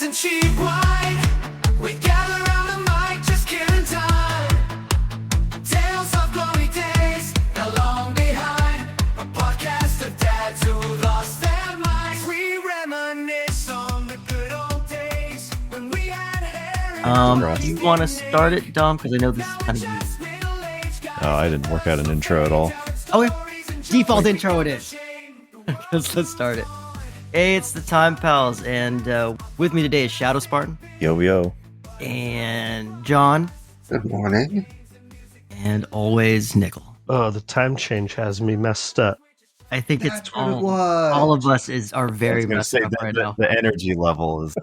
and cheap wine. We gather around the mic, just killing time. Tales of glory days, now long behind. A podcast of dads who lost their minds. We reminisce on the good old days when we had hair. Do you want to start it, Dom? Because I know this is kind of you. Oh, I didn't work out an intro at all. Okay, default intro it is. Let's start it. Hey, it's the Time Pals, and with me today is ShadoSpartan. Yo. And John. Good morning. And always Nickel. Oh, the time change has me messed up. I think That's it's what it was. all of us are I very was gonna messed say up right the, now. the energy level is.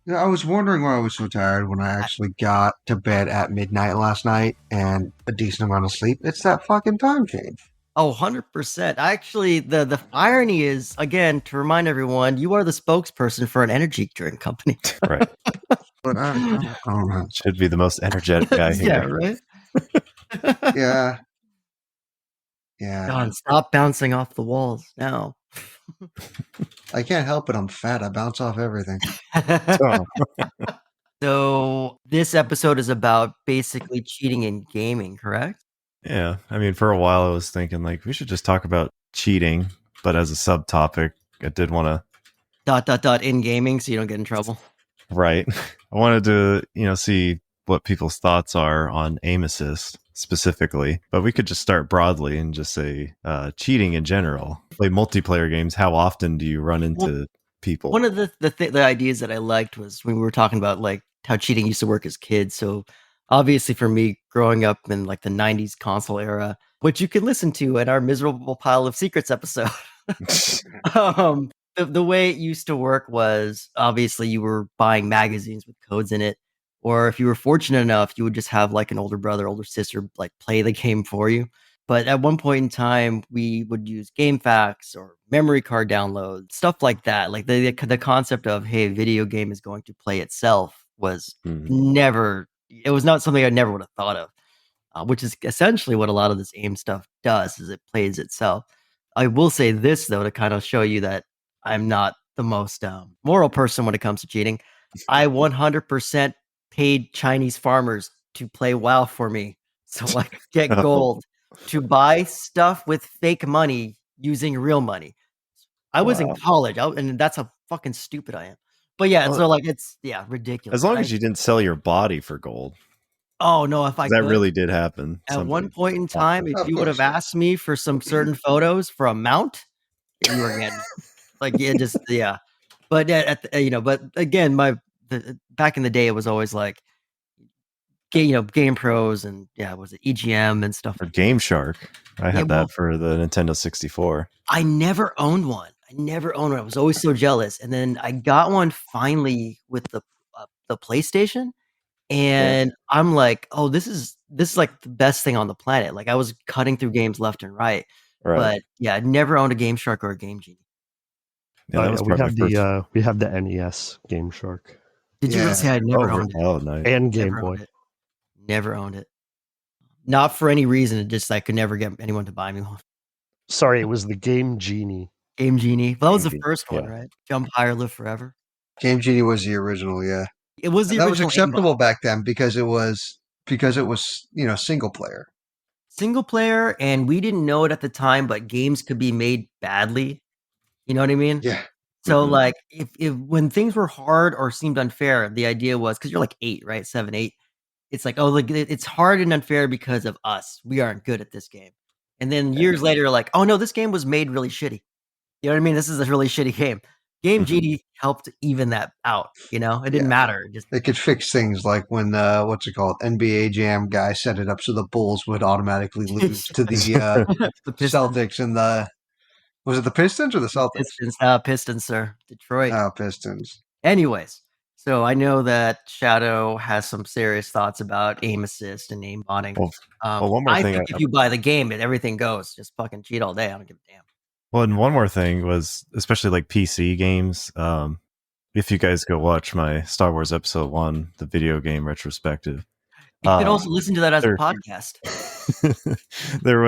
Yeah, I was wondering why I was so tired when I actually got to bed at midnight last night and a decent amount of sleep. It's that fucking time change. Oh, 100%. Actually, the irony is, again, to remind everyone, you are the spokesperson for an energy drink company. Right. But I don't know. Should be the most energetic guy here. Yeah, right? Yeah. Yeah. John, stop bouncing off the walls now. I can't help it. I'm fat. I bounce off everything. Oh, So this episode is about basically cheating in gaming, correct? yeah. I mean, for a while I was thinking like we should just talk about cheating, but as a subtopic, I did want to. In gaming, so you don't get in trouble. Right. I wanted to, see what people's thoughts are on aim assist specifically, but we could just start broadly and just say cheating in general. Play multiplayer games. How often do you run into people? One of the ideas that I liked was when we were talking about like how cheating used to work as kids. So obviously for me, growing up in like the 90s console era, which you can listen to at our miserable pile of secrets episode. The way it used to work was obviously you were buying magazines with codes in it, or if you were fortunate enough, you would just have like an older brother, older sister like play the game for you. But at one point in time, we would use GameFAQs or memory card downloads, stuff like that. Like the concept of, hey, a video game is going to play itself was it was not something I never would have thought of, which is essentially what a lot of this aim stuff does, is it plays itself. I will say this, though, to kind of show you that I'm not the most moral person when it comes to cheating. I 100% paid Chinese farmers to play WoW for me so I could get gold to buy stuff with fake money using real money. I was in college, and that's how fucking stupid I am. But yeah, so like it's ridiculous. As long as you didn't sell your body for gold. Oh no, if I that could, really did happen. At one point in time, if you would have asked me for some certain photos for a mount, you were getting But but again, back in the day, it was always like Game Pros and was it EGM and stuff. Or Game Shark. I had that for the Nintendo 64. I never owned one. I was always so jealous, and then I got one finally with the PlayStation, and I'm like, oh, this is like the best thing on the planet. Like I was cutting through games left and right. But I never owned a Game Shark or a Game Genie. Yeah, we have the NES Game Shark. Did you really say I never owned it? Oh, nice. And Game Boy. Never owned it. Not for any reason. It just I could never get anyone to buy me one. Sorry, it was the Game Genie. Game Genie. Well, that was the first one, right? Jump Higher, Live Forever. Game Genie was the original, yeah. It was the that original. Was acceptable back then because it was single player. Single player, and we didn't know it at the time, but games could be made badly. You know what I mean? Yeah. So like if when things were hard or seemed unfair, the idea was because you're like 8, right? 7, 8. It's like, oh, like it's hard and unfair because of us. We aren't good at this game. And then years later, like, oh no, this game was made really shitty. You know what I mean? This is a really shitty game. Game Genie helped even that out. It didn't matter. It could fix things like when NBA Jam guy set it up so the Bulls would automatically lose to the Celtics and was it the Pistons or the Celtics? Pistons, sir. Detroit. Oh, Pistons. Anyways, so I know that Shadow has some serious thoughts about aim assist and aim botting. One more thing. Think if you buy the game, everything goes. Just fucking cheat all day. I don't give a damn. Well, and one more thing was, especially like PC games, if you guys go watch my Star Wars Episode 1, the video game retrospective. You can also listen to that as a podcast. there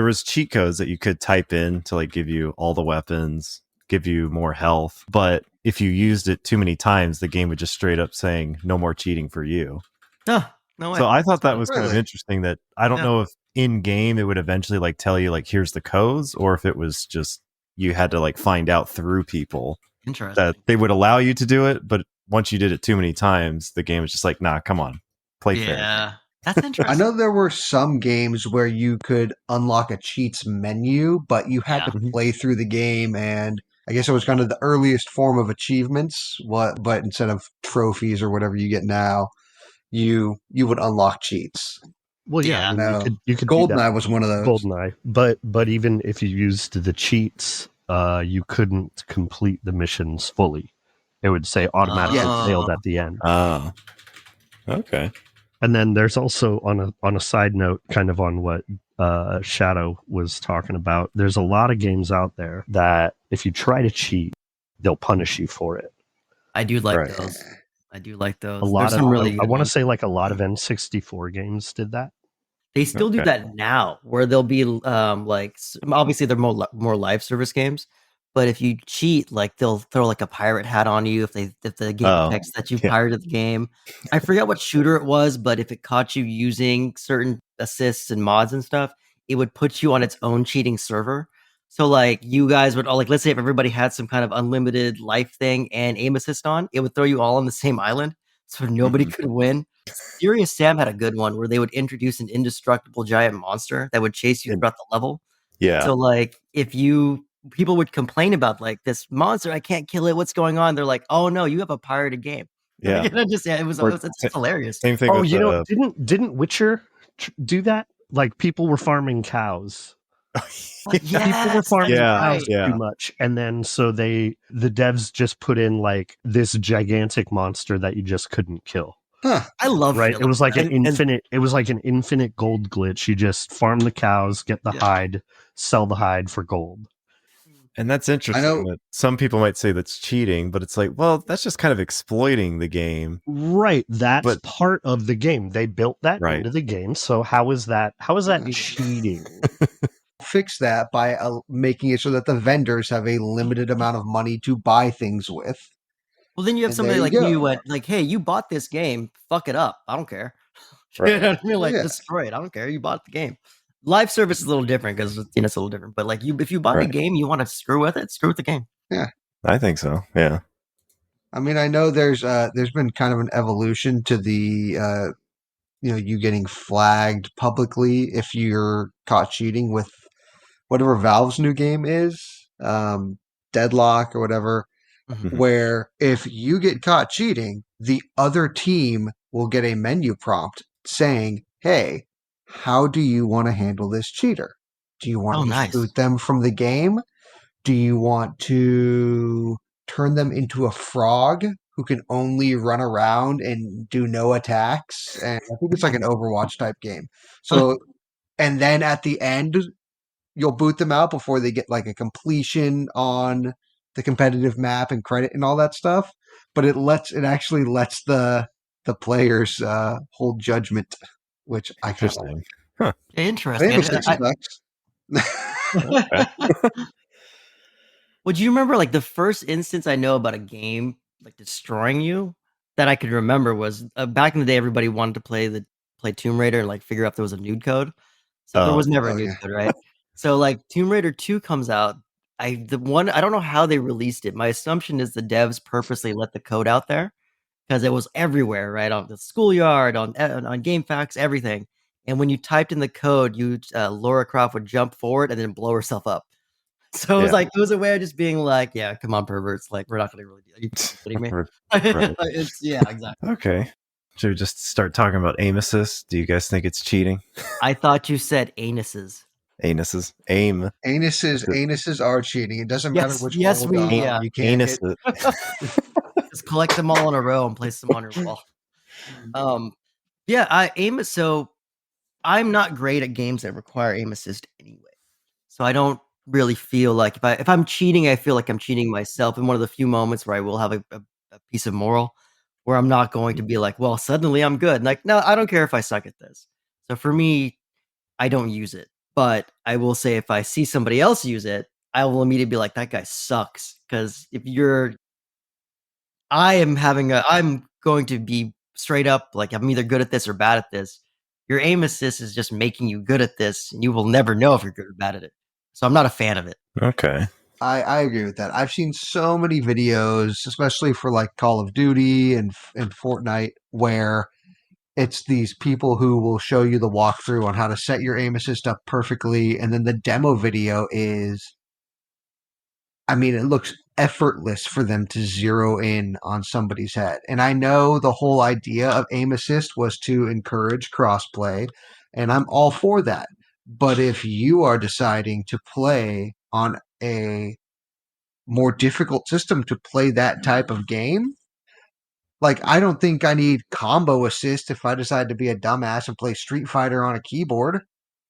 was cheat codes that you could type in to like give you all the weapons, give you more health, but if you used it too many times, the game would just straight up saying no more cheating for you. Oh, no way. So I thought that was kind of Really? interesting. That I don't Yeah. know if in game it would eventually like tell you like here's the codes, or if it was just you had to like find out through people Interesting. that they would allow you to do it, but once you did it too many times, the game was just like, nah, come on, play fair. Yeah, that's interesting. I know there were some games where you could unlock a cheats menu, but you had Yeah. to play through the game, and I guess it was kind of the earliest form of achievements. But instead of trophies or whatever you get now, you would unlock cheats. Well, yeah, I Yeah. mean, No. you could do that Goldeneye with was one of those. Goldeneye, but even if you used the cheats, you couldn't complete the missions fully. It would say automatically Yes. failed at the end. Oh, okay. And then there's also on a side note, kind of on what Shadow was talking about. There's a lot of games out there that if you try to cheat, they'll punish you for it. I do like Right. those. I do like those. A lot There's of some really I good want to ones. say like a lot of N64 games did that. They still do Okay. that now, where they'll be like obviously they're more live service games, but if you cheat, like they'll throw like a pirate hat on you if the game Oh, detects that you yeah. pirated the game. I forget what shooter it was, but if it caught you using certain assists and mods and stuff, it would put you on its own cheating server. So like you guys would all like, let's say if everybody had some kind of unlimited life thing and aim assist on, it would throw you all on the same island, so nobody Mhm. could win. Serious Sam had a good one where they would introduce an indestructible giant monster that would chase you And- throughout the level. Yeah. So like if people would complain about like this monster, I can't kill it. What's going on? They're like, oh no, you have a pirated game. Yeah. Like, it was Or it's just hilarious. Same thing Oh, with you know, didn't Witcher do that? Like people were farming cows. People were farming Yeah, cows yeah. too much, and then so the devs just put in like this gigantic monster that you just couldn't kill. Huh. I love Right? It was like an And- infinite. It was like an infinite gold glitch. You just farm the cows, get the Yeah. hide, sell the hide for gold. And that's interesting. know- That some people might say that's cheating, but it's like, well, that's just kind of exploiting the game. Right, that's But- part of the game. They built that Right. into the game. So how is that cheating? Fix that by making it so that the vendors have a limited amount of money to buy things with. Well, then you have And somebody there like you me go. who went like, hey, you bought this game, fuck it up. I don't care. Right. You know what I mean? Like Yeah. destroy it. I don't care. You bought the game. Live service is a little different because it's a little different. But like if you buy a Right. game, you want to screw with it, screw with the game. I think so. Yeah. I mean, I know there's been kind of an evolution to the you getting flagged publicly if you're caught cheating with whatever Valve's new game is, Deadlock or whatever, Mhm. where if you get caught cheating, the other team will get a menu prompt saying, "Hey, how do you want to handle this cheater? Do you want Oh, to nice. boot them from the game? Do you want to turn them into a frog who can only run around and do no attacks?" And I think it's like an Overwatch type game. So, and then at the end, you'll boot them out before they get like a completion on the competitive map and credit and all that stuff. But it actually lets the players hold judgment, which I kind of Interesting. like. Interesting. Rainbow Six I- sucks. Well, do you remember like the first instance I know about a game like destroying you that I could remember was back in the day. Everybody wanted to play Tomb Raider and like figure out if there was a nude code. So there Oh. was never a Oh, nude yeah. code, right? So like Tomb Raider 2 comes out. I don't know how they released it. My assumption is the devs purposely let the code out there because it was everywhere, right? On the schoolyard, on GameFAQs, everything. And when you typed in the code, Laura Croft would jump forward and then blow herself up. So it was Yeah. like it was a way of just being like, yeah, come on, perverts. Like we're not gonna really do. Are you kidding me? Right. Yeah, exactly. Okay. Should we just start talking about aim assist? Do you guys think it's cheating? I thought you said anuses. Anuses. Aim. Anuses are cheating. It doesn't matter Yes, which yes, one we're on. yeah. You can't Anus. hit. Just collect them all in a row and place them on your wall. Yeah, I aim. So I'm not great at games that require aim assist anyway. So I don't really feel like if I'm cheating, I feel like I'm cheating myself in one of the few moments where I will have a piece of moral where I'm not going to be like, well, suddenly I'm good. Like, no, I don't care if I suck at this. So for me, I don't use it. But I will say if I see somebody else use it, I will immediately be like, that guy sucks. Because if you're I'm going to be straight up, like, I'm either good at this or bad at this. Your aim assist is just making you good at this, and you will never know if you're good or bad at it. So I'm not a fan of it. Okay. I agree with that. I've seen so many videos, especially for like Call of Duty and Fortnite, where it's these people who will show you the walkthrough on how to set your aim assist up perfectly, and then the demo video is, I mean, it looks effortless for them to zero in on somebody's head. And I know the whole idea of aim assist was to encourage crossplay, and I'm all for that. But if you are deciding to play on a more difficult system to play that type of game, like, I don't think I need combo assist if I decide to be a dumbass and play Street Fighter on a keyboard.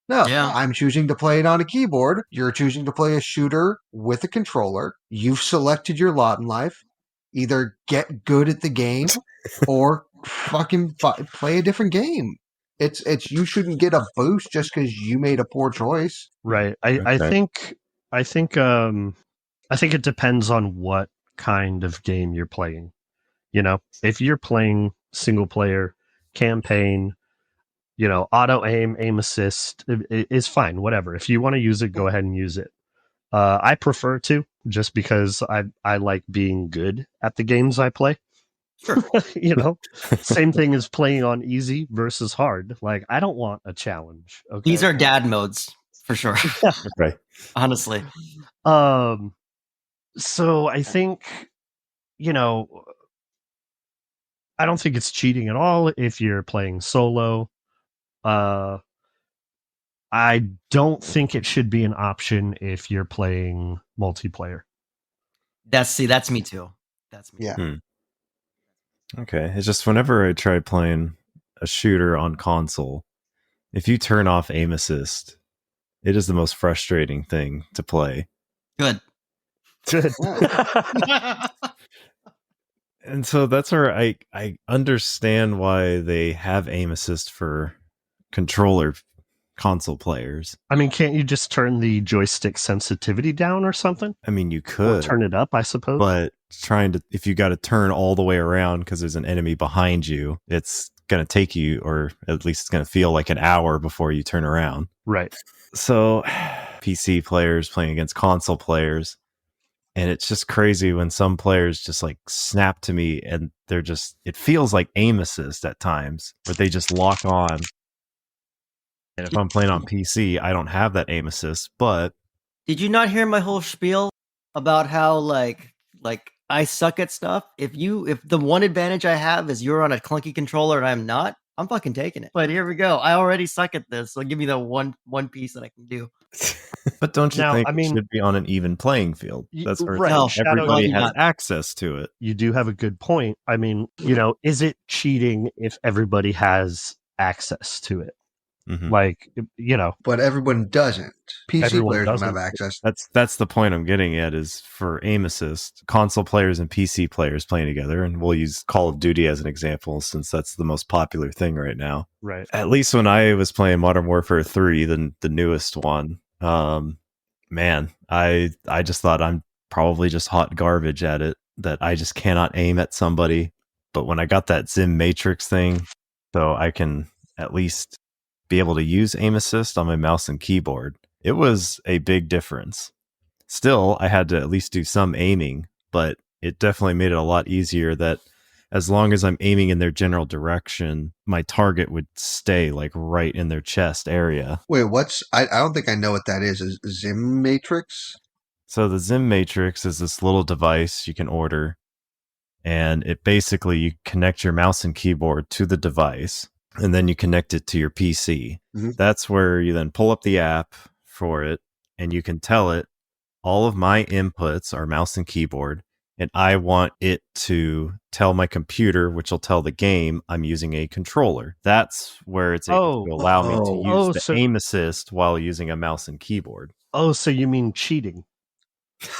No, Yeah. I'm choosing to play it on a keyboard. You're choosing to play a shooter with a controller. You've selected your lot in life. Either get good at the game or fucking play a different game. It's you shouldn't get a boost just because you made a poor choice. Right. I Okay. think it depends on what kind of game you're playing. You know, if you're playing single player campaign, you know, auto aim assist is fine. Whatever. If you want to use it, go ahead and use it. I prefer to, just because I like being good at the games I play. Sure. You know, same thing as playing on easy versus hard. Like, I don't want a challenge. Okay. These are dad modes for sure. Right. Honestly. So I think, you know, I don't think it's cheating at all if you're playing solo. I don't think it should be an option if you're playing multiplayer. That's me too. That's me. Yeah. Okay. It's just whenever I try playing a shooter on console, if you turn off aim assist, it is the most frustrating thing to play. Good. Good. And so that's where I understand why they have aim assist for controller console players. I mean, can't you just turn the joystick sensitivity down or something? I mean, you Or could turn it up, I suppose. but if you got to turn all the way around because there's an enemy behind you, it's going to take you, or at least it's going to feel like an hour before you turn around. Right. So PC players playing against console players, and it's just crazy when some players just like snap to me and it feels like aim assist at times, but they just lock on. And if I'm playing on PC, I don't have that aim assist, but Did you not hear my whole spiel about how like I suck at stuff? If the one advantage I have is you're on a clunky controller and I'm not, I'm fucking taking it. But here we go. I already suck at this, so give me the one piece that I can do. but don't you Now, think I mean- it should be on an even playing field? That's where it's right, like No, Shadow, everybody you has not. access to it. You do have a good point. I mean, you know, is it cheating if everybody has access to it? Mhm. Like, you know, But everyone doesn't. PC Everyone players doesn't. don't have access. That's the point I'm getting at, is for aim assist, console players and PC players playing together, and we'll use Call of Duty as an example since that's the most popular thing right now. right. At least when I was playing Modern Warfare 3, the newest one, man, I just thought I'm probably just hot garbage at it, that I just cannot aim at somebody. But when I got that XIM Matrix thing, so I can at least be able to use aim assist on my mouse and keyboard, it was a big difference. Still, I had to at least do some aiming, but it definitely made it a lot easier that as long as I'm aiming in their general direction, my target would stay like right in their chest area. Wait, I don't think I know what that is. Is XIM Matrix? So the XIM Matrix is this little device you can order, and it basically, you connect your mouse and keyboard to the device, and then you connect it to your PC. Mhm. That's where you then pull up the app for it, and you can tell it, all of my inputs are mouse and keyboard, and I want it to tell my computer, which will tell the game, I'm using a controller. That's where it's able to allow me to use the so- aim assist while using a mouse and keyboard. Oh, so you mean cheating?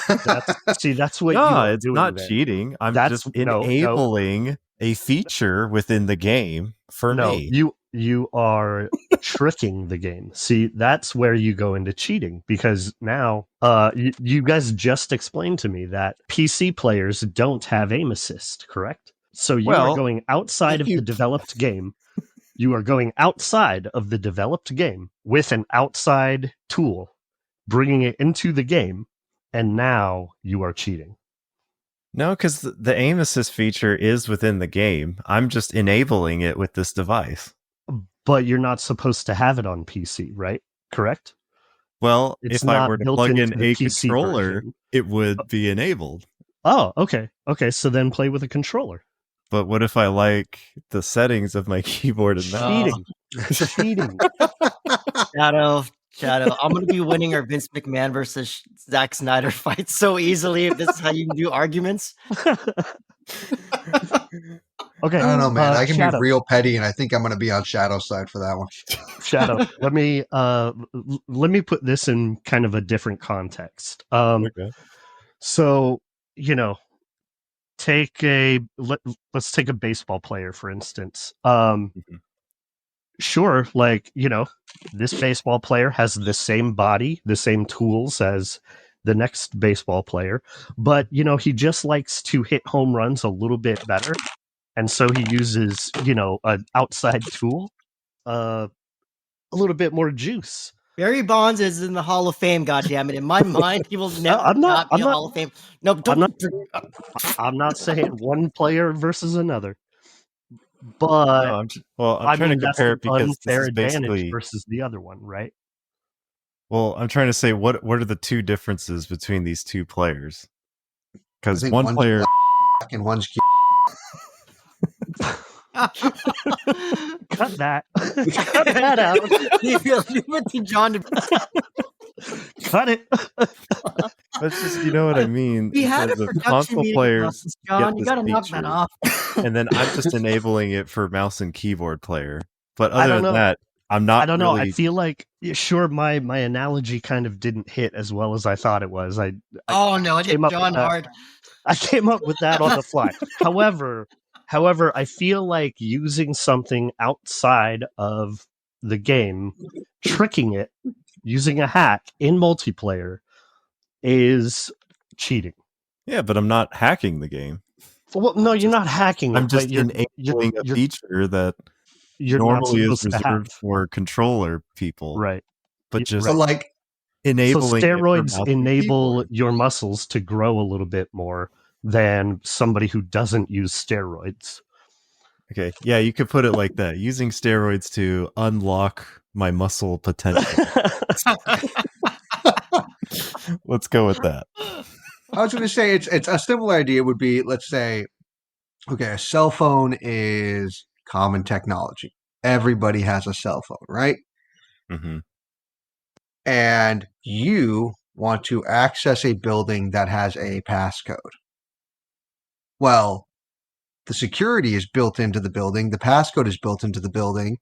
That's what you No, are it's doing not there. cheating. I'm That's- just no. enabling a feature within the game for No, me. you are tricking the game. See, that's where you go into cheating, because now you guys just explained to me that PC players don't have aim assist, correct? So you are Well, going outside of the developed game. You are going outside of the developed game with an outside tool, bringing it into the game, and now you are cheating. No, because the aim assist feature is within the game. I'm just enabling it with this device. But you're not supposed to have it on PC, right? Correct? Well, It's if I not were to built plug into in the a PC controller, version. it would be enabled. Oh, okay. Okay, so then play with a controller. But what if I like the settings of my keyboard and mouse? Cheating. Shadow, I'm gonna be winning our Vince McMahon versus Zack Snyder fight so easily if this is how you do arguments. Okay. I don't know, man. I can Shadow. be real petty, and I think I'm going to be on Shadow's side for that one. Shadow, let me put this in kind of a different context. Okay. So, let's take a baseball player, for instance. Sure, this baseball player has the same body, the same tools as the next baseball player, but he just likes to hit home runs a little bit better, and so he uses an outside tool, a little bit more juice. Barry Bonds is in the Hall of Fame, goddammit. In my mind, he will never I'm not- be I'm a not- Hall of Fame. No, don't. I'm not saying one player versus another, but No, I'm trying to that's compare an it because this unfair is advantage basically. versus the other one, right? Well, I'm trying to say what are the two differences between these two players? I Because think one one's player. black and one's Cut that. Cut that out. Leave it to John to Cut it. That's just, you know what I mean. We had a The production console meeting players about this, John. get You this gotta knock that feature, off. and then I'm just enabling it for mouse and keyboard player. But I other don't than know. that, I'm not. I don't know. Really... I feel like sure my analogy kind of didn't hit as well as I thought it was. Oh no, it hit came up John with that. hard. I came up with that on the fly. However, I feel like using something outside of the game, tricking it, using a hack in multiplayer is cheating. Yeah, but I'm not hacking the game. Well, no, you're not hacking it. I'm just but you're, enabling a feature that you're not normally is supposed to have. reserved for controller people. Right. But just So, like, enabling So it for steroids mouse and enable keyboard. your muscles to grow a little bit more than somebody who doesn't use steroids. Okay, yeah, you could put it like that. Using steroids to unlock my muscle potential. Let's go with that. I was going to say it's a similar idea would be, let's say, okay, a cell phone is common technology. Everybody has a cell phone, right? Mm-hmm. And you want to access a building that has a passcode. Well, the security is built into the building. The passcode is built into the building.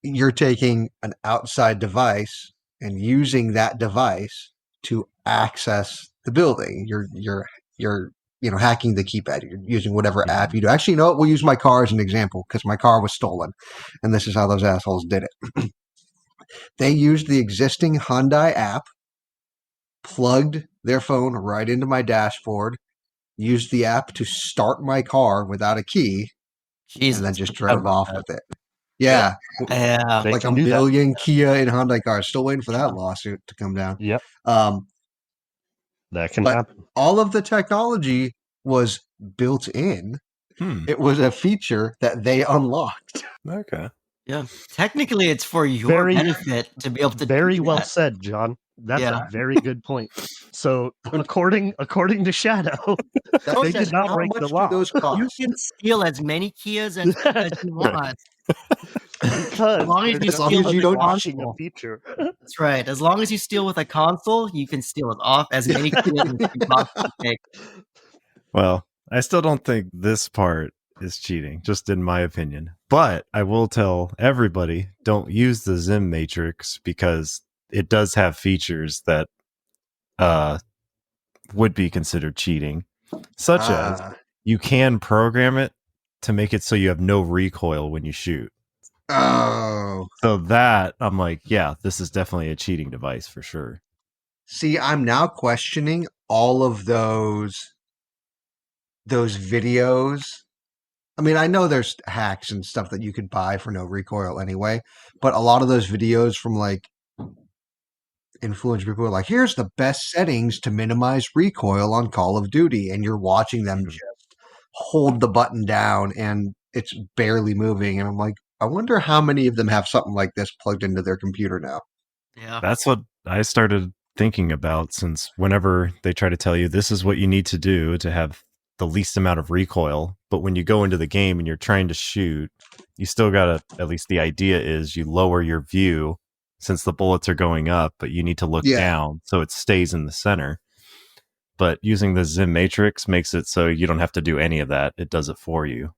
You're taking an outside device and using that device to access the building. You're hacking the keypad. You're using whatever app you do. Actually, you know what? We'll use my car as an example because my car was stolen, and this is how those assholes did it. They used the existing Hyundai app, plugged their phone right into my dashboard, used the app to start my car without a key, Jesus. and then just drove off with it. Yeah. Yeah. They Like can a do that. million Kia and Hyundai cars. Still waiting for that lawsuit to come down. Yep, Um, that can But- happen. all of the technology was built in. It was a feature that they unlocked. Okay. Yeah. Technically, it's for your Very- benefit to be able to Very do well that. said, John. That's Yeah. a very good point. So, according to Shadow, they did not How break much the do law. those You cost? can steal as many Kias as you want. Because As long as they're you just steal as you don't unlocking console. a feature. That's right. As long as you steal with a console, you can steal it off as many Kias as you possibly take. Well, I still don't think this part is cheating, just in my opinion. But I will tell everybody, don't use the XIM Matrix because it does have features that would be considered cheating, such as you can program it to make it so you have no recoil when you shoot. Oh. So that I'm like, yeah, this is definitely a cheating device for sure. See, I'm now questioning all of those videos. I mean, I know there's hacks and stuff that you could buy for no recoil anyway, but a lot of those videos from like influential people are like, here's the best settings to minimize recoil on Call of Duty, and you're watching them Mhm. just hold the button down and it's barely moving. And I'm like, I wonder how many of them have something like this plugged into their computer now. Yeah. That's what I started thinking about, since whenever they try to tell you this is what you need to do to have the least amount of recoil, but when you go into the game and you're trying to shoot, you still gotta, at least the idea is you lower your view since the bullets are going up, but you need to look Yeah. down so it stays in the center. But using the XIM Matrix makes it so you don't have to do any of that. It does it for you.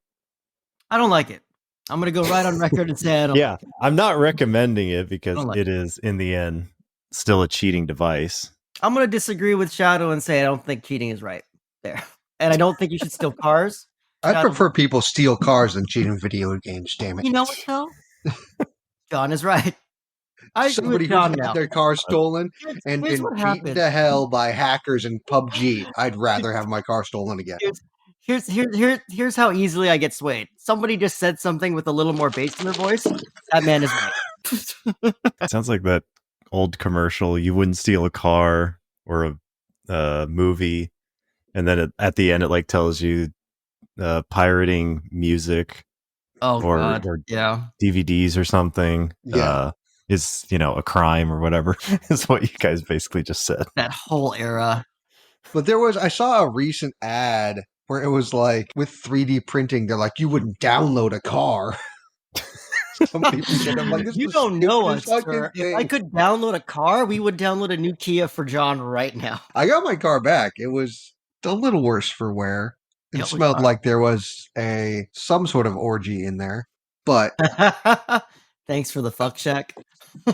I don't like it. I'm gonna go right on record and say I don't. Yeah, like it. I'm not recommending it because Don't like it is, in the end, still a cheating device. I'm gonna disagree with Shadow and say I don't think cheating is right there, and I don't think you should steal cars. I Shadow- prefer people steal cars than cheat in video games, damn it. You know what though? John is right. I agree Somebody with who's John had now. their car stolen and Here's been what beaten happened. to hell by hackers in PUBG, I'd rather have my car stolen again. Here's how easily I get swayed. Somebody just said something with a little more bass in their voice. That man is right. Sounds like that old commercial. You wouldn't steal a car or a movie, and then at the end it like tells you pirating music Oh or God, or yeah. DVDs or something Yeah. is, a crime or whatever. Is what you guys basically just said. That whole era. But I saw a recent ad where it was like, with 3D printing, they're like, you wouldn't download a car. Somebody said, I'm like, this You is the don't know us, stupidest fucking sir. If I thing. could download a car, we would download a new Kia for John right now. I got my car back. It was a little worse for wear. It Yeah, smelled like there was some sort of orgy in there. But Thanks for the fuck shack.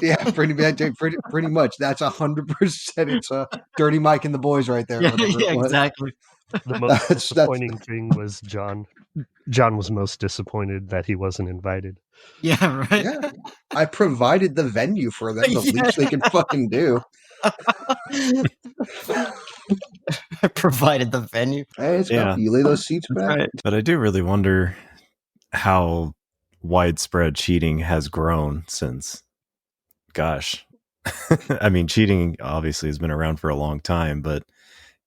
yeah, pretty much. That's 100%. It's a Dirty Mike and the boys right there. Yeah, Whatever it was. exactly. The most That's- disappointing thing was John. John was most disappointed that he wasn't invited. Yeah, right. Yeah, I provided the venue for them. The Yeah. least they can fucking do. I provided the venue. Hey, it's Yeah. comfy. You lay those seats That's back. right. But I do really wonder how widespread cheating has grown since, gosh. I mean, cheating obviously has been around for a long time, but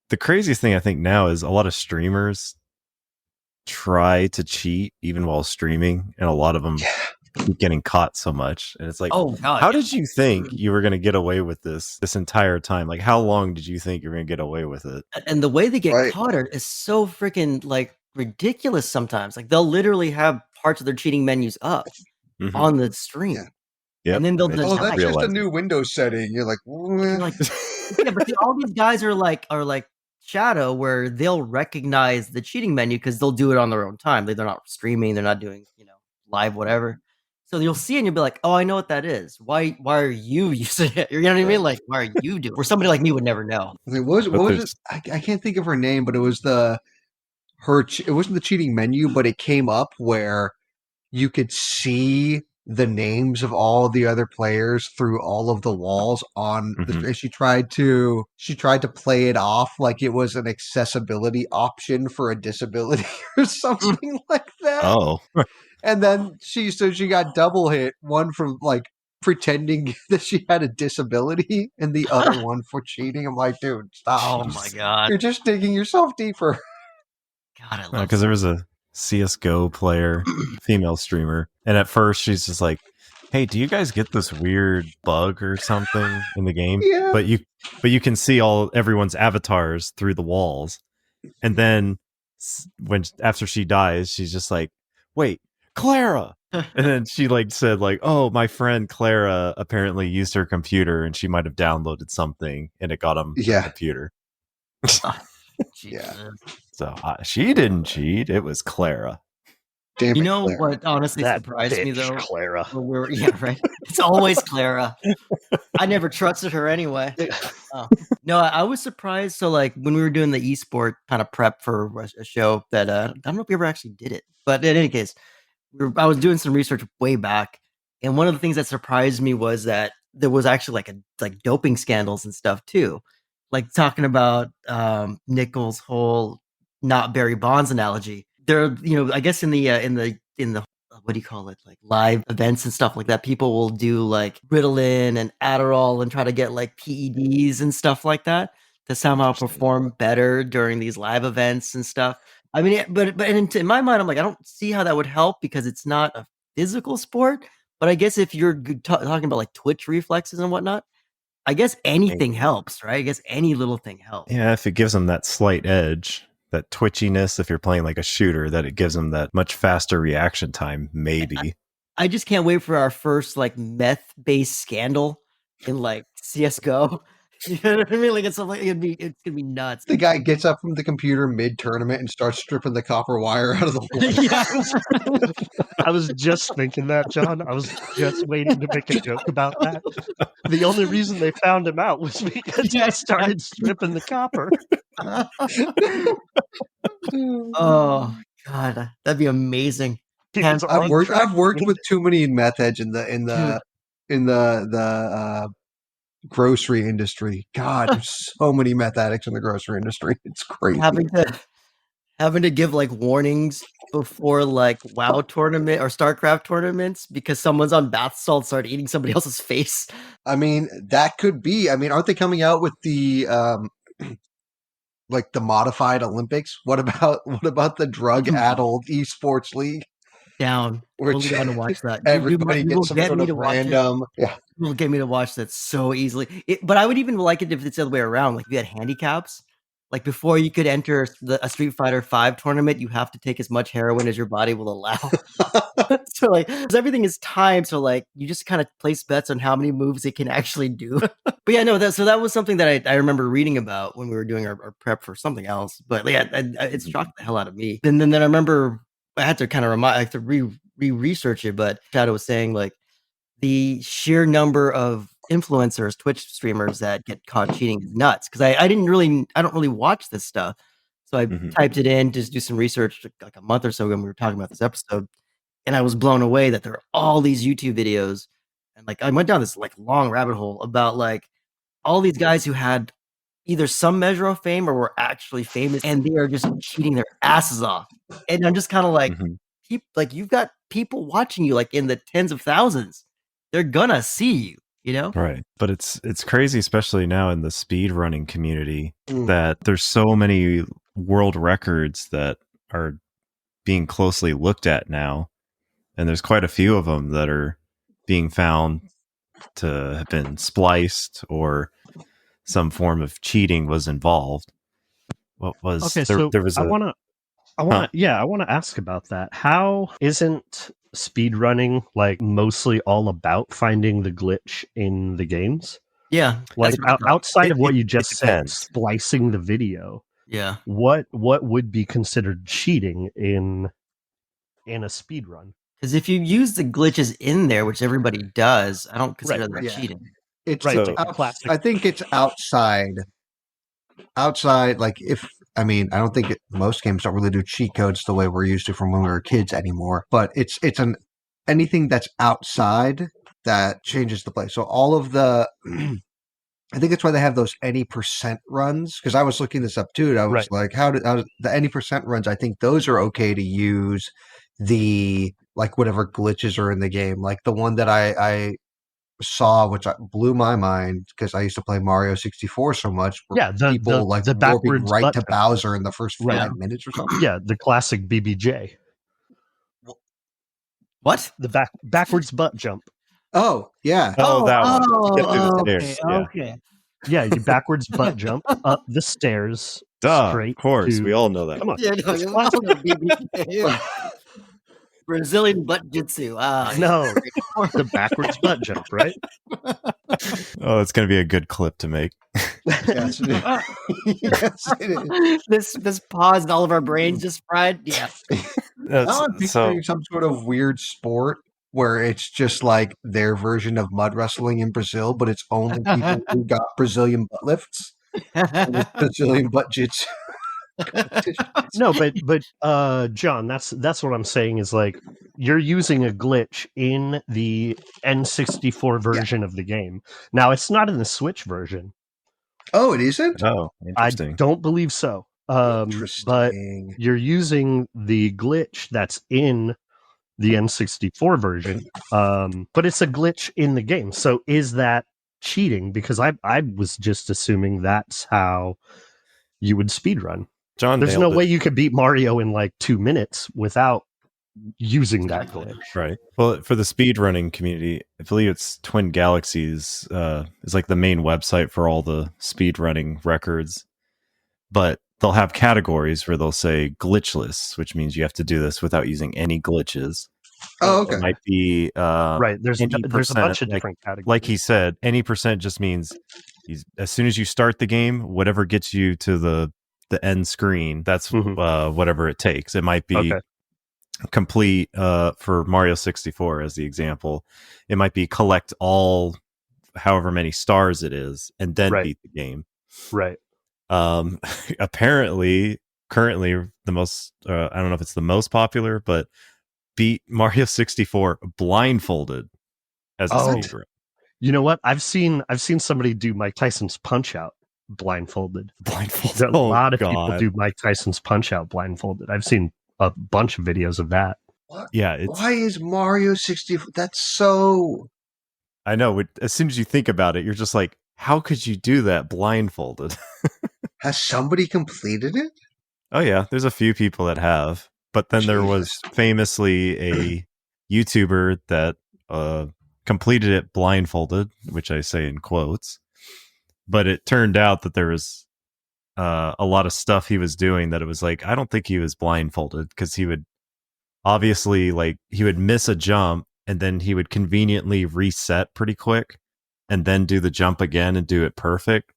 the craziest thing I think now is a lot of streamers try to cheat even while streaming, and a lot of them keep getting caught so much. And it's like, Oh God. how did you think you were going to get away with this entire time? Like, how long did you think you were going to get away with it? And the way they get Right. caught is so freaking like ridiculous sometimes. Like they'll literally have parts of their cheating menus up Mhm. on the stream. Yeah. Yep. And then they'll They deny Oh, just that's it. just a realize new Windows setting. You're like, You're like, yeah, but see, all these guys are like Shadow, where they'll recognize the cheating menu because they'll do it on their own time. They're not streaming, they're not doing live whatever. So you'll see and you'll be like, oh, I know what that is. Why are you using it? You know what I mean? Like, why are you doing? Where somebody like me would never know. what was But it? I can't think of her name, but it was it wasn't the cheating menu, but it came up where you could see the names of all the other players through all of the walls on Mhm. and she tried to play it off like it was an accessibility option for a disability or something like that. Oh, And then she got double hit, one from like pretending that she had a disability and the other one for cheating. I'm like, dude, stop. Oh my God. You're just digging yourself deeper. God, I love because there was a CSGO player, female streamer, and at first she's just like, hey, do you guys get this weird bug or something in the game? Yeah. But you can see everyone's avatars through the walls. And then after she dies, she's just like, wait, Clara. And then she said oh, my friend Clara apparently used her computer and she might have downloaded something and it got on Yeah. the computer. Jesus. So she didn't cheat. It was Clara. Damn You it, know Claire. what honestly That surprised me bitch, though? Clara. Yeah, right. It's always Clara. I never trusted her anyway. No, I was surprised. So when we were doing the esport kind of prep for a show that I don't know if we ever actually did it, but in any case, I was doing some research way back, And one of the things that surprised me was that there was actually like doping scandals and stuff too. Like talking about Nichols' whole not Barry Bonds analogy. There, I guess in the what do you call it, like live events and stuff like that, people will do like Ritalin and Adderall and try to get like PEDs and stuff like that to somehow perform better during these live events and stuff. I mean, but in my mind, I'm like, I don't see how that would help because it's not a physical sport. But I guess if you're talking about like twitch reflexes and whatnot, I guess anything helps, right? I guess any little thing helps. Yeah, if it gives them that slight edge, that twitchiness, if you're playing like a shooter, that it gives them that much faster reaction time, maybe. I just can't wait for our first like meth-based scandal in like CS:GO. You know what I mean? Like it's gonna be nuts. The guy gets up from the computer mid-tournament and starts stripping the copper wire out of the wall. I was just thinking that, John. I was just waiting to make a joke about that. The only reason they found him out was because he started stripping the copper. Oh God, that'd be amazing. I've worked with too many meth heads in the grocery industry. God, there's so many meth addicts in the grocery industry. It's crazy. Having to give like warnings before like WoW tournament or StarCraft tournaments because someone's on bath salts started eating somebody else's face. I mean, that could be. I mean, aren't they coming out with the like the modified Olympics? What about the drug-addled esports league? Down. We'll down to watch that. Everybody gets some sort of random. Yeah, will get me to watch that so easily. But I would even like it if it's the other way around. Like if you had handicaps. Like before you could enter a Street Fighter 5 tournament, you have to take as much heroin as your body will allow. So like, because everything is timed, so like you just kind of place bets on how many moves it can actually do. But yeah, no, that was something that I remember reading about when we were doing our prep for something else. But yeah, it shocked the hell out of me. Then I remember I had to kind of I have to research it. But Shadow was saying like the sheer number of influencers, Twitch streamers that get caught cheating is nuts. Because I don't really watch this stuff. So I typed it in to do some research like a month or so when we were talking about this episode. And I was blown away that there are all these YouTube videos. And like I went down this like long rabbit hole about like all these guys who had either some measure of fame or were actually famous and they are just cheating their asses off. And I'm just kind of like, you've got people watching you like in the tens of thousands. They're gonna see you. You know? Right. But it's crazy, especially now in the speed running community, that there's so many world records that are being closely looked at now. And there's quite a few of them that are being found to have been spliced or some form of cheating was involved. What was okay? There was I want to ask about that. How isn't speedrunning like mostly all about finding the glitch in the games? Yeah, like outside of what you just said, splicing the video. Yeah, what would be considered cheating in a speed run? Because if you use the glitches in there, which everybody does, I don't consider that cheating. It's right. So, I think it's outside. Like I don't think most games don't really do cheat codes the way we're used to from when we were kids anymore. But it's anything that's outside that changes the play. So all of the, I think that's why they have those any percent runs. Because I was looking this up too, and I was like, how the any percent runs? I think those are okay to use the like whatever glitches are in the game. Like the one that I saw, which blew my mind because I used to play Mario 64 so much. People like the warping right to jump. Bowser in the first 5 minutes or something. Yeah, the classic BBJ. What? The backwards butt jump. Oh yeah. Okay. Yeah, you backwards butt jump up the stairs. Straight. Of course, we all know that. Come on. Yeah, Brazilian butt jitsu. No, the backwards butt jump, right? Oh, it's going to be a good clip to make. Yes, it is. This paused, all of our brains just fried. Yeah. I'm picturing some sort of weird sport where it's just like their version of mud wrestling in Brazil, but it's only people who got Brazilian butt lifts. And it's Brazilian butt jitsu. No, but John, that's what I'm saying is like you're using a glitch in the N64 version of the game. Now, it's not in the Switch version. Oh, it isn't? Oh, I interesting. don't believe so. But Interesting. you're using the glitch that's in the N64 version. But it's a glitch in the game. So is that cheating? Because I was just assuming that's how you would speedrun. John There's nailed no it. way you could beat Mario in like 2 minutes without using that glitch. Right. Well, for the speedrunning community, I believe it's Twin Galaxies is like the main website for all the speedrunning records. But they'll have categories where they'll say glitchless, which means you have to do this without using any glitches. Oh, okay. It might be Right. There's a any bunch of percent, different categories. like he said, any percent just means as soon as you start the game, whatever gets you to the end screen, that's whatever it takes. It might be complete for Mario 64 as the example. It might be collect all however many stars it is and then beat the game. Right. Apparently, currently the most I don't know if it's the most popular, but beat Mario 64 blindfolded as a speedrun. You know what? I've seen somebody do Mike Tyson's Punch Out blindfolded. A lot of people do Mike Tyson's Punch Out blindfolded. I've seen a bunch of videos of that. What? Yeah. Why is Mario 64? That's so... I know. As soon as you think about it, you're just like, how could you do that blindfolded? Has somebody completed it? Oh, yeah. There's a few people that have. But then there was famously a YouTuber that completed it blindfolded, which I say in quotes. But it turned out that there was a lot of stuff he was doing that it was like, I don't think he was blindfolded, because he would obviously, like, he would miss a jump and then he would conveniently reset pretty quick and then do the jump again and do it perfect.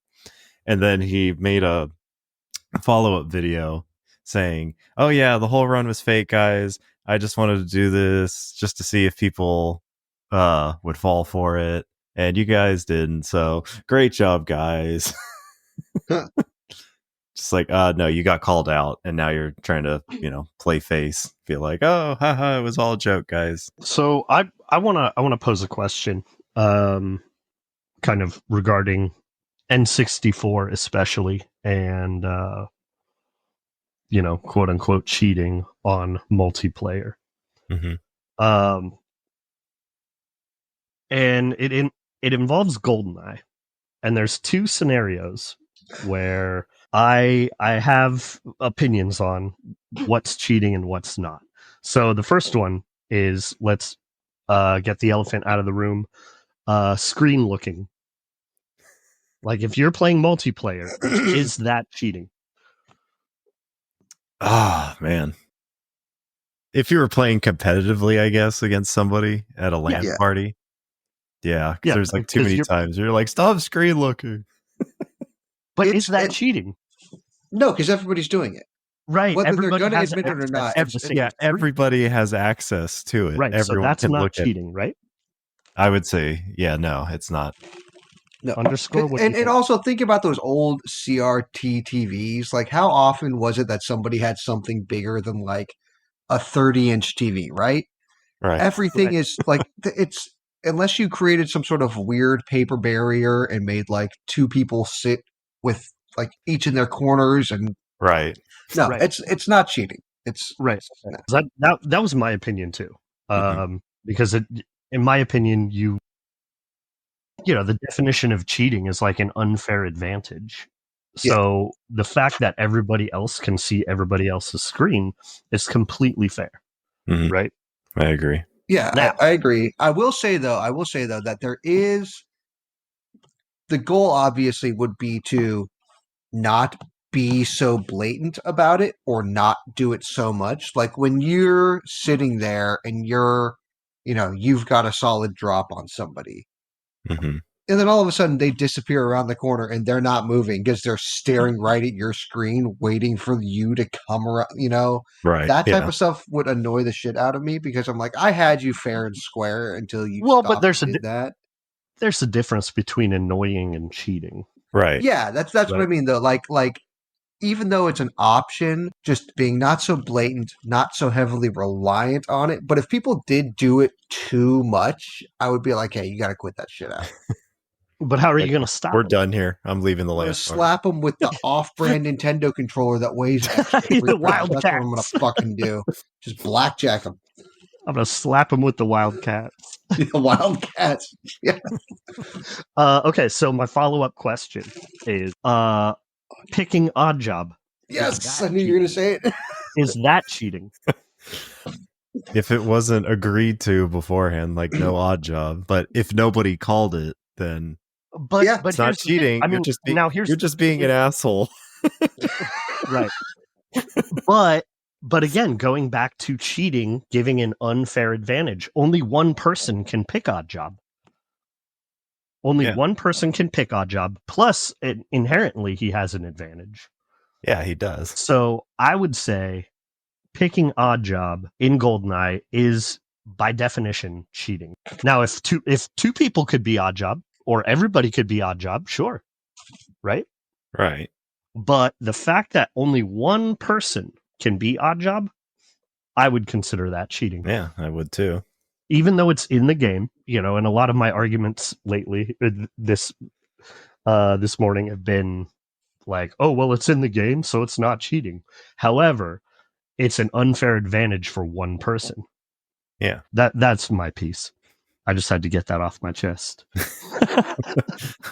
And then he made a follow-up video saying, oh yeah, the whole run was fake, guys. I just wanted to do this just to see if people would fall for it, and you guys didn't, so great job, guys. Just like, no, you got called out, and now you're trying to, play face, feel like, oh, haha, it was all a joke, guys. So I wanna pose a question, kind of regarding N64 especially, and quote unquote cheating on multiplayer. Mm-hmm. And it involves GoldenEye, and there's two scenarios where I have opinions on what's cheating and what's not. So the first one is, let's get the elephant out of the room. Screen looking. Like, if you're playing multiplayer, is that cheating? Ah, man. If you were playing competitively, I guess, against somebody at a LAN party. Yeah, because there's like too many times you're like, stop screen looking. But is that cheating? No, because everybody's doing it. Right. Whether everybody they're going to has admit it or not. Everybody has access to it. Right. Everyone so that's can not look cheating, right? I would say, yeah, no, it's not. No. Underscore what and also think about those old CRT TVs. Like, how often was it that somebody had something bigger than like a 30-inch TV, right? Right. Everything is like, it's, unless you created some sort of weird paper barrier and made like two people sit with like each in their corners, and right. No, it's not cheating. It's right. That was my opinion too. Because in my opinion, the definition of cheating is like an unfair advantage. So the fact that everybody else can see everybody else's screen is completely fair, right? I agree. Yeah, I agree. I will say though that there is, the goal obviously would be to not be so blatant about it, or not do it so much. Like when you're sitting there and you've got a solid drop on somebody. And then all of a sudden they disappear around the corner and they're not moving because they're staring right at your screen, waiting for you to come around, Right. That type of stuff would annoy the shit out of me, because I'm like, I had you fair and square until you but did that. There's a difference between annoying and cheating. Right. Yeah, that's what I mean though. Like even though it's an option, just being not so blatant, not so heavily reliant on it. But if people did do it too much, I would be like, hey, you got to quit that shit out. But how are you Like, going to stop We're them? done here. I'm leaving the I'm gonna land. slap them with the off-brand Nintendo controller that weighs an extra 3 The pounds. That's what I'm gonna Wildcats. fucking do. Just blackjack them. I'm going to slap him with the Wildcats. The Wildcats. Yeah. Okay, so my follow-up question is picking odd job. Yes, I knew you were gonna say it. Is that cheating? If it wasn't agreed to beforehand, like no odd job, but if nobody called it, then But Yeah. but it's not here's the thing. cheating. I mean, now here's you're just being an asshole. right. But again, going back to cheating, giving an unfair advantage. Only one person can pick odd job. Only Yeah. one person can pick odd job. Plus, inherently, he has an advantage. Yeah, he does. So I would say picking odd job in GoldenEye is by definition cheating. Now, if two people could be odd job or everybody could be odd job, sure, right? Right. But the fact that only one person can be odd job, I would consider that cheating. Yeah, I would too. Even though it's in the game, and a lot of my arguments lately, this morning have been like, oh, well, it's in the game, so it's not cheating. However, it's an unfair advantage for one person. Yeah. That's my piece. I just had to get that off my chest.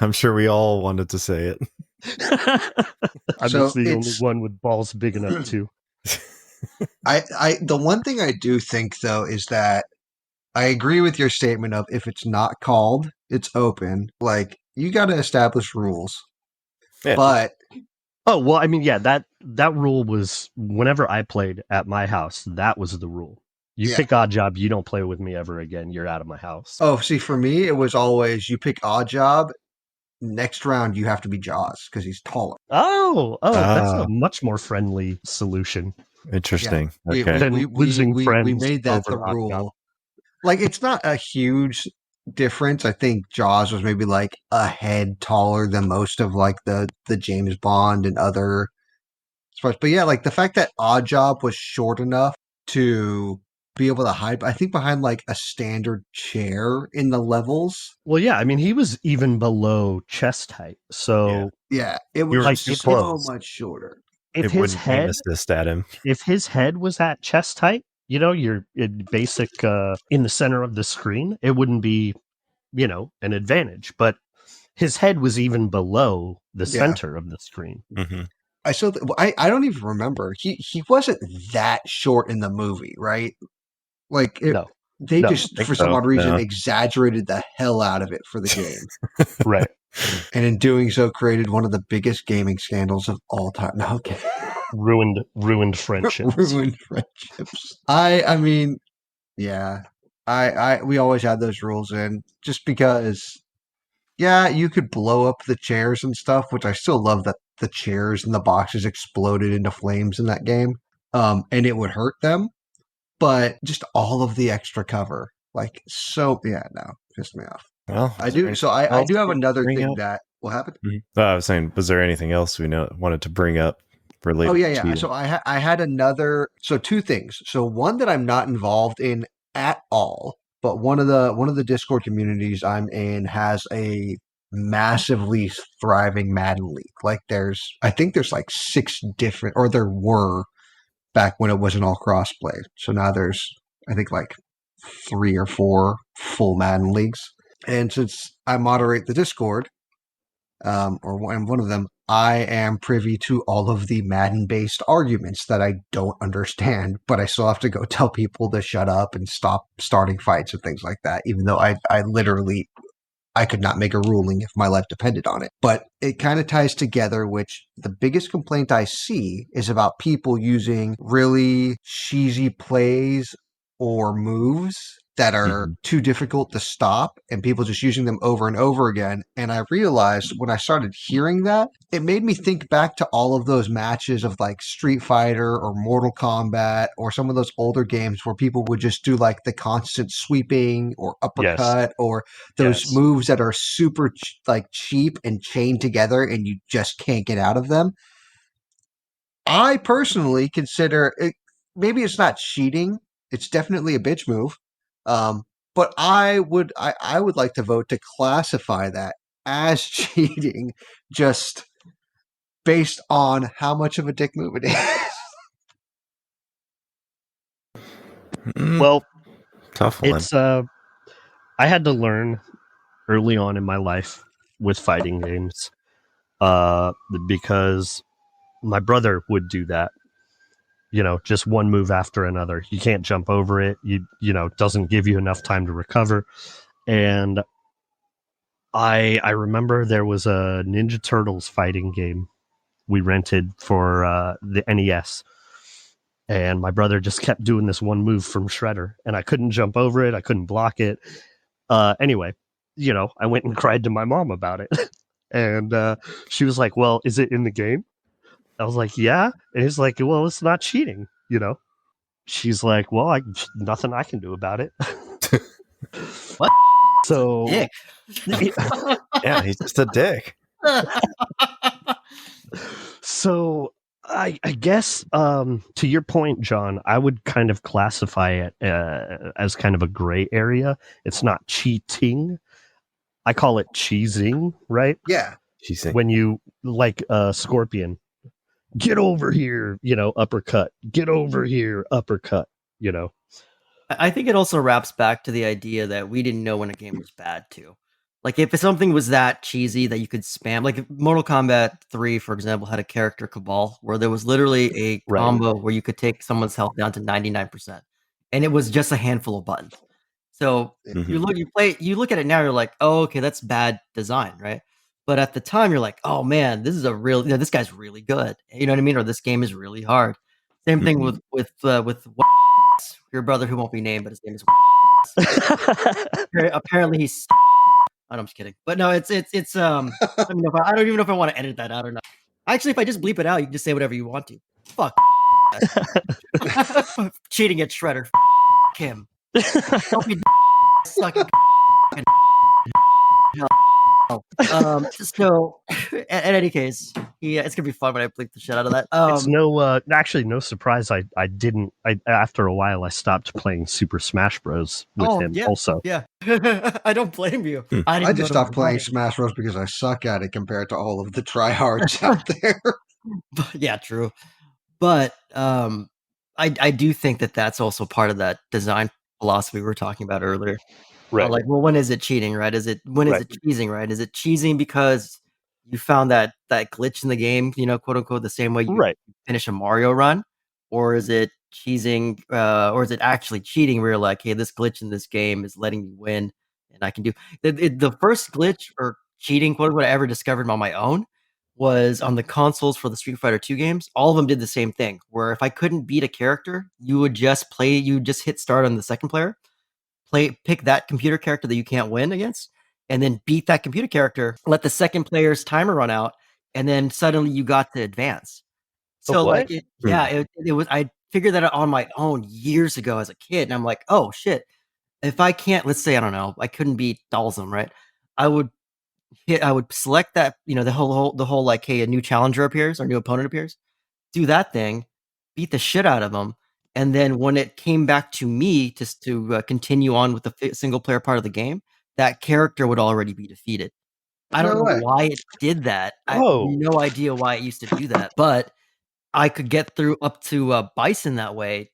I'm sure we all wanted to say it. I'm So just the only it's- one with balls big enough to. The one thing I do think though is that I agree with your statement of if it's not called, it's open. Like you got to establish rules. Yeah. But Oh, well, I mean, yeah, that rule was whenever I played at my house, that was the rule. You Yeah. pick odd job, you don't play with me ever again. You're out of my house. oh, see, for me, it was always you pick odd job. Next round, you have to be Jaws because he's taller. That's Ah. a much more friendly solution. Interesting. We- Okay. Then losing we friends made that the over odd rule. job. Like it's not a huge difference. I think Jaws was maybe like a head taller than most of like the James Bond and other spots. But yeah, like the fact that Odd Job was short enough to be able to hide, I think, behind like a standard chair in the levels. Well, yeah, I mean, he was even below chest height. So Yeah, it You was were like, too if- so close. much shorter. if It his wouldn't aim head, assist at him. if his head was at chest height, you're in basic in the center of the screen, it wouldn't be, an advantage. But his head was even below the Yeah. center of the screen. Mm-hmm. I don't even remember. He wasn't that short in the movie, right? Like No. they No, just think for some so, odd reason no. exaggerated the hell out of it for the game, Right. and in doing so, created one of the biggest gaming scandals of all time. No, okay. Ruined friendships. Ruined friendships. I mean, yeah. We always had those rules in just because. Yeah, you could blow up the chairs and stuff, which I still love that the chairs and the boxes exploded into flames in that game. And it would hurt them, but just all of the extra cover, like so. Yeah, no, pissed me off. Well, I is there do. So anything I else do have we another bring thing up? that what happened. I was saying, was there anything else we wanted to bring up related? Oh yeah, to yeah. cheating? So I had another. So two things. So one that I'm not involved in at all, but one of the Discord communities I'm in has a massively thriving Madden League. Like I think there's like 6 different, or there were back when it wasn't all crossplay. So now there's I think like 3 or 4 full Madden leagues. And since I moderate the Discord, or I'm one of them, I am privy to all of the Madden-based arguments that I don't understand, but I still have to go tell people to shut up and stop starting fights and things like that, even though I literally I could not make a ruling if my life depended on it. But it kind of ties together, which the biggest complaint I see is about people using really cheesy plays or moves that are too difficult to stop and people just using them over and over again. And I realized when I started hearing that, it made me think back to all of those matches of like Street Fighter or Mortal Kombat or some of those older games where people would just do like the constant sweeping or uppercut or those moves that are super like cheap and chained together and you just can't get out of them. I personally consider it. Maybe it's not cheating. It's definitely a bitch move. But I would like to vote to classify that as cheating, just based on how much of a dick move it is. Well, Tough one. it's I had to learn early on in my life with fighting games, because my brother would do that. Just one move after another. You can't jump over it. Doesn't give you enough time to recover. And I remember there was a Ninja Turtles fighting game we rented for the NES. And my brother just kept doing this one move from Shredder, and I couldn't jump over it. I couldn't block it. Anyway, I went and cried to my mom about it. And she was like, well, is it in the game? I was like, yeah. And he's like, well, it's not cheating, She's like, well, nothing I can do about it. What? So, Dick. Yeah, he's just a dick. So I guess to your point, John, I would kind of classify it as kind of a gray area. It's not cheating. I call it cheesing, right? Yeah. She's saying, When you like Scorpion, get over here, uppercut. Get over here, uppercut. I think it also wraps back to the idea that we didn't know when a game was bad too. Like if something was that cheesy that you could spam, like if Mortal Kombat 3, for example, had a character Cabal where there was literally a Right. combo where you could take someone's health down to 99%. And it was just a handful of buttons. So you look at it now, you're like, oh, okay, that's bad design, right? But at the time, you're like, oh man, this is this guy's really good. You know what I mean? Or this game is really hard. Same thing with your brother who won't be named, but his name is. Apparently he's. Oh, no, I'm just kidding. But no, it's I don't even know if I want to edit that out or not. Actually, if I just bleep it out, you can just say whatever you want to. Fuck cheating at Shredder. Him. Don't be sucking. So, in any case, it's gonna be fun when I bleep the shit out of that. It's no surprise. I didn't. After a while, I stopped playing Super Smash Bros. with him. Yeah, also, yeah. I don't blame you. I just stopped playing Smash Bros because I suck at it compared to all of the tryhards out there. Yeah, true. But I do think that that's also part of that design philosophy we were talking about earlier. right? Like, well, when is it cheating, right? Is it cheesing, right? Is it cheesing because you found that glitch in the game, quote unquote, the same way you Right. finish a Mario run, or is it cheesing, or is it actually cheating? Where you're like, hey, this glitch in this game is letting me win, and I can do the first glitch or cheating, quote unquote, I ever discovered on my own was on the consoles for the Street Fighter 2 games. All of them did the same thing, where if I couldn't beat a character, you would just hit start on the second player, pick that computer character that you can't win against, and then beat that computer character, let the second player's timer run out, and then suddenly you got to advance. So what? it was, I figured that out on my own years ago as a kid, and I'm like, oh shit, if I can't, let's say, I don't know, I couldn't beat Dalsum, right? I would select that, the whole like, hey, a new challenger appears or new opponent appears, do that thing, beat the shit out of them, and then when it came back to me to continue on with the single player part of the game, that character would already be defeated. I don't know why it did that. I have no idea why it used to do that, but I could get through up to Bison that way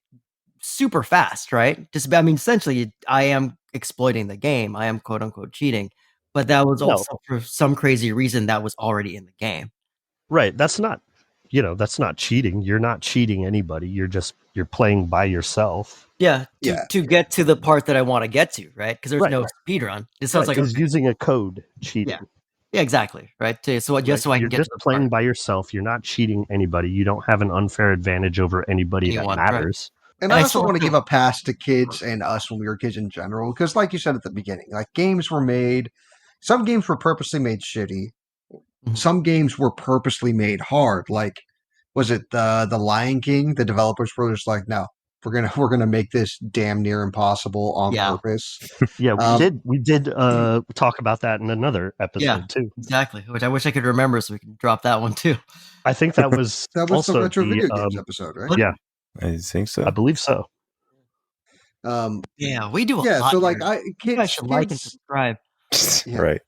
super fast, right? Essentially, I am exploiting the game. I am quote unquote cheating, but that was also for some crazy reason that was already in the game. Right. That's not cheating. You're not cheating anybody. You're playing by yourself. Yeah. To get to the part that I want to get to, right? Because there's no speed run. It sounds like using a code cheating. Yeah, exactly. Right. So I can get to the playing by yourself. You're not cheating anybody. You don't have an unfair advantage over anybody that matters. Right. And I also want to give a pass to kids and us when we were kids in general, because like you said at the beginning, like games were made, some games were purposely made shitty. Some games were purposely made hard. Like, was it the Lion King? The developers were just like, no, we're gonna make this damn near impossible on Yeah. purpose. Yeah, Um, we did talk about that in another episode too. Exactly. Which I wish I could remember so we can drop that one too. I think that was That was the also retro the video games episode, right? yeah, I think so. I believe so. Yeah, we do a Yeah, lot. so like here. You guys should like and subscribe. Yeah. Right.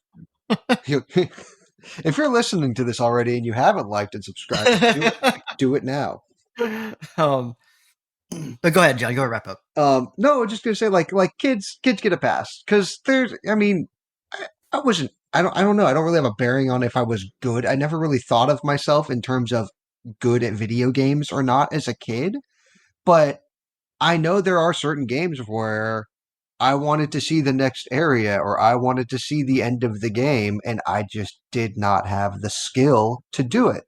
If you're listening to this already and you haven't liked and subscribed, do it now. But go ahead, John. Go wrap up. No, just gonna say like kids get a pass because there's. I mean, I wasn't. I don't know. I don't really have a bearing on if I was good. I never really thought of myself in terms of good at video games or not as a kid, but I know there are certain games where I wanted to see the next area or I wanted to see the end of the game, and I just did not have the skill to do it.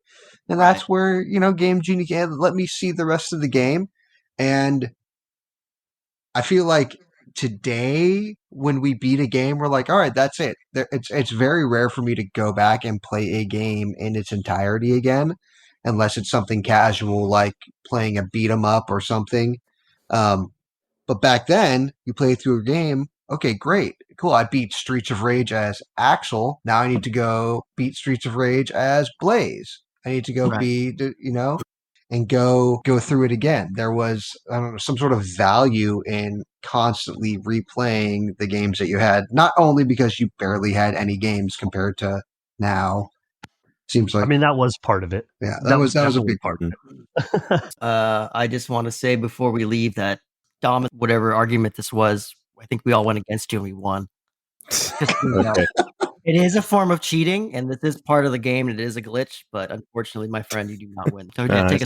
And that's where, Game Genie let me see the rest of the game. And I feel like today, when we beat a game, we're like, all right, that's it. It's very rare for me to go back and play a game in its entirety again, unless it's something casual like playing a beat 'em up or something. But back then, you play through a game. Okay, great, cool. I beat Streets of Rage as Axel. Now I need to go beat Streets of Rage as Blaze. I need to go beat, and go through it again. There was, I don't know, some sort of value in constantly replaying the games that you had, not only because you barely had any games compared to now. Seems like, I mean, that was part of it. yeah, that was a definitely big part. I just want to say before we leave that Dom, whatever argument this was, I think we all went against you and we won. Okay. It is a form of cheating, and this is part of the game, and it is a glitch. But unfortunately, my friend, you do not win. So I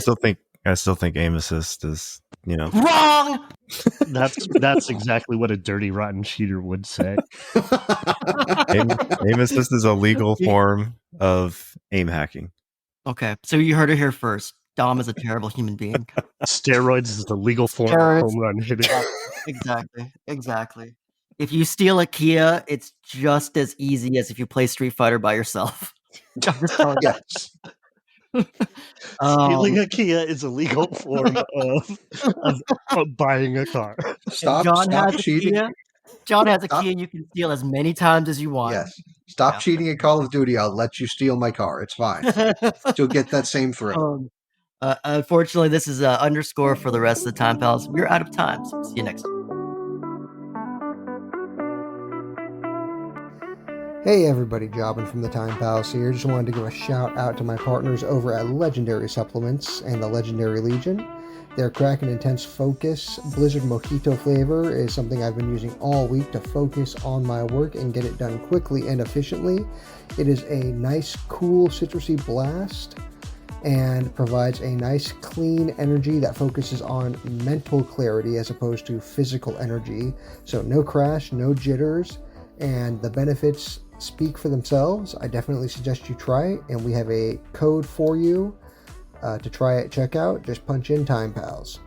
still think aim assist is wrong. That's exactly what a dirty, rotten cheater would say. aim assist is a legal form of aim hacking. Okay, so you heard it here first. Dom is a terrible human being. Steroids is the legal form of home run hitting. Exactly. If you steal a Kia, it's just as easy as if you play Street Fighter by yourself. Yes. Stealing a Kia is a legal form of buying a car. Stop cheating. John has a Kia and you can steal as many times as you want. Yes. Stop cheating at Call of Duty. I'll let you steal my car. It's fine. You'll get that same thrill. Unfortunately, this is underscore for the rest of the time, pals. We're out of time. So see you next time. Hey everybody, Jobin from the Time Palace here. Just wanted to give a shout out to my partners over at Legendary Supplements and the Legendary Legion. Their KRAKEN Intense Focus Blizzard Mojito flavor is something I've been using all week to focus on my work and get it done quickly and efficiently. It is a nice, cool, citrusy blast and provides a nice, clean energy that focuses on mental clarity as opposed to physical energy. So no crash, no jitters, and the benefits speak for themselves. I definitely suggest you try it, and we have a code for you to try at checkout. Just punch in Time Pals.